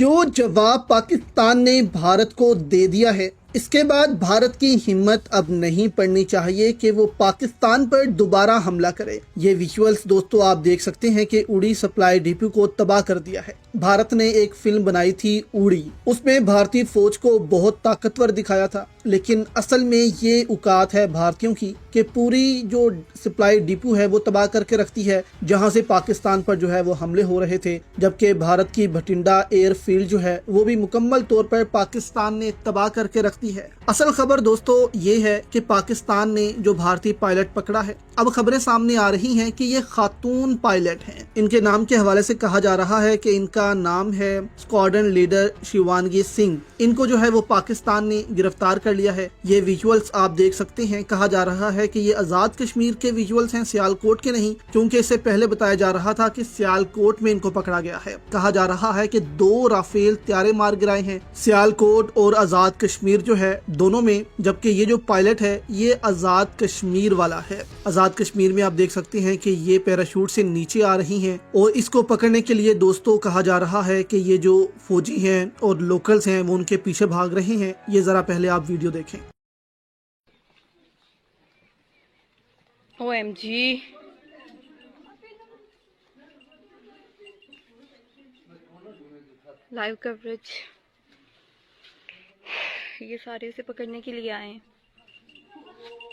जो जवाब पाकिस्तान ने भारत को दे दिया है, इसके बाद भारत की हिम्मत अब नहीं पड़नी चाहिए कि वो पाकिस्तान पर दोबारा हमला करे। ये विजुअल्स दोस्तों आप देख सकते हैं कि उड़ी सप्लाई डिपो को तबाह कर दिया है। भारत ने एक फिल्म बनाई थी उड़ी, उसमें भारतीय फौज को बहुत ताकतवर दिखाया था, लेकिन असल में ये औकात है भारतीयों की कि पूरी जो सप्लाई डिपो है वो तबाह करके रखती है, जहां से पाकिस्तान पर जो है वो हमले हो रहे थे। जबकि भारत की भटिंडा एयरफील्ड जो है वो भी मुकम्मल तौर पर पाकिस्तान ने तबाह करके रखती है। असल खबर दोस्तों ये है कि पाकिस्तान ने जो भारतीय पायलट पकड़ा है, अब खबरें सामने आ रही हैं कि ये खातून पायलट हैं। इनके नाम के हवाले से कहा जा रहा है कि इनका नाम है स्क्वाड्रन लीडर शिवानगी सिंह। इनको जो है वो पाकिस्तान ने गिरफ्तार कर लिया है। ये विजुअल्स आप देख सकते हैं। कहा जा रहा है कि ये आजाद कश्मीर के विजुअल्स हैं, सियालकोट के नहीं, क्योंकि इससे पहले बताया जा रहा था कि सियालकोट में इनको पकड़ा गया है। कहा जा रहा है कि 2 राफेल त्यारे मार गिराए हैं सियालकोट और आजाद कश्मीर जो है दोनों में, जबकि ये जो पायलट है ये आजाद कश्मीर वाला है। आजाद कश्मीर में आप देख सकते हैं कि ये पैराशूट से नीचे आ रही हैं और इसको पकड़ने के लिए दोस्तों कहा जा रहा है कि ये जो फौजी हैं और लोकल्स हैं वो उनके पीछे भाग रहे हैं। ये जरा पहले आप वीडियो देखें। OMG, live coverage. ये सारे इसे पकड़ने के लिए आए हैं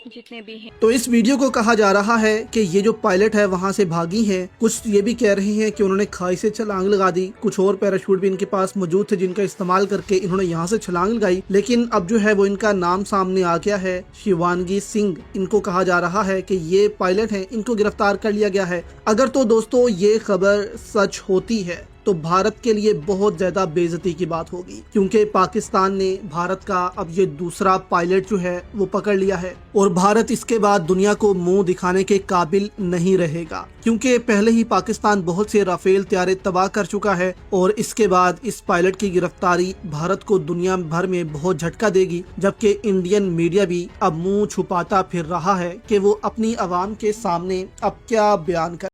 जितने भी हैं। तो इस वीडियो को कहा जा रहा है कि ये जो पायलट है वहां से भागी हैं। कुछ ये भी कह रहे हैं कि उन्होंने खाई से छलांग लगा दी। कुछ और पैराशूट भी इनके पास मौजूद थे जिनका इस्तेमाल करके इन्होंने यहाँ से छलांग लगाई, लेकिन अब जो है वो इनका नाम सामने आ गया है, शिवानगी सिंह। इनको कहा जा रहा है कि ये पायलट हैं, इनको गिरफ्तार कर लिया गया है। अगर तो दोस्तों ये खबर सच होती है तो भारत के लिए बहुत ज्यादा बेइज्जती की बात होगी, क्योंकि पाकिस्तान ने भारत का अब ये दूसरा पायलट जो है वो पकड़ लिया है और भारत इसके बाद दुनिया को मुंह दिखाने के काबिल नहीं रहेगा, क्योंकि पहले ही पाकिस्तान बहुत से राफेल त्यारे तबाह कर चुका है और इसके बाद इस पायलट की गिरफ्तारी भारत को दुनिया भर में बहुत झटका देगी। जबकि इंडियन मीडिया भी अब मुंह छुपाता फिर रहा है कि वो अपनी आवाम के सामने अब क्या बयान कर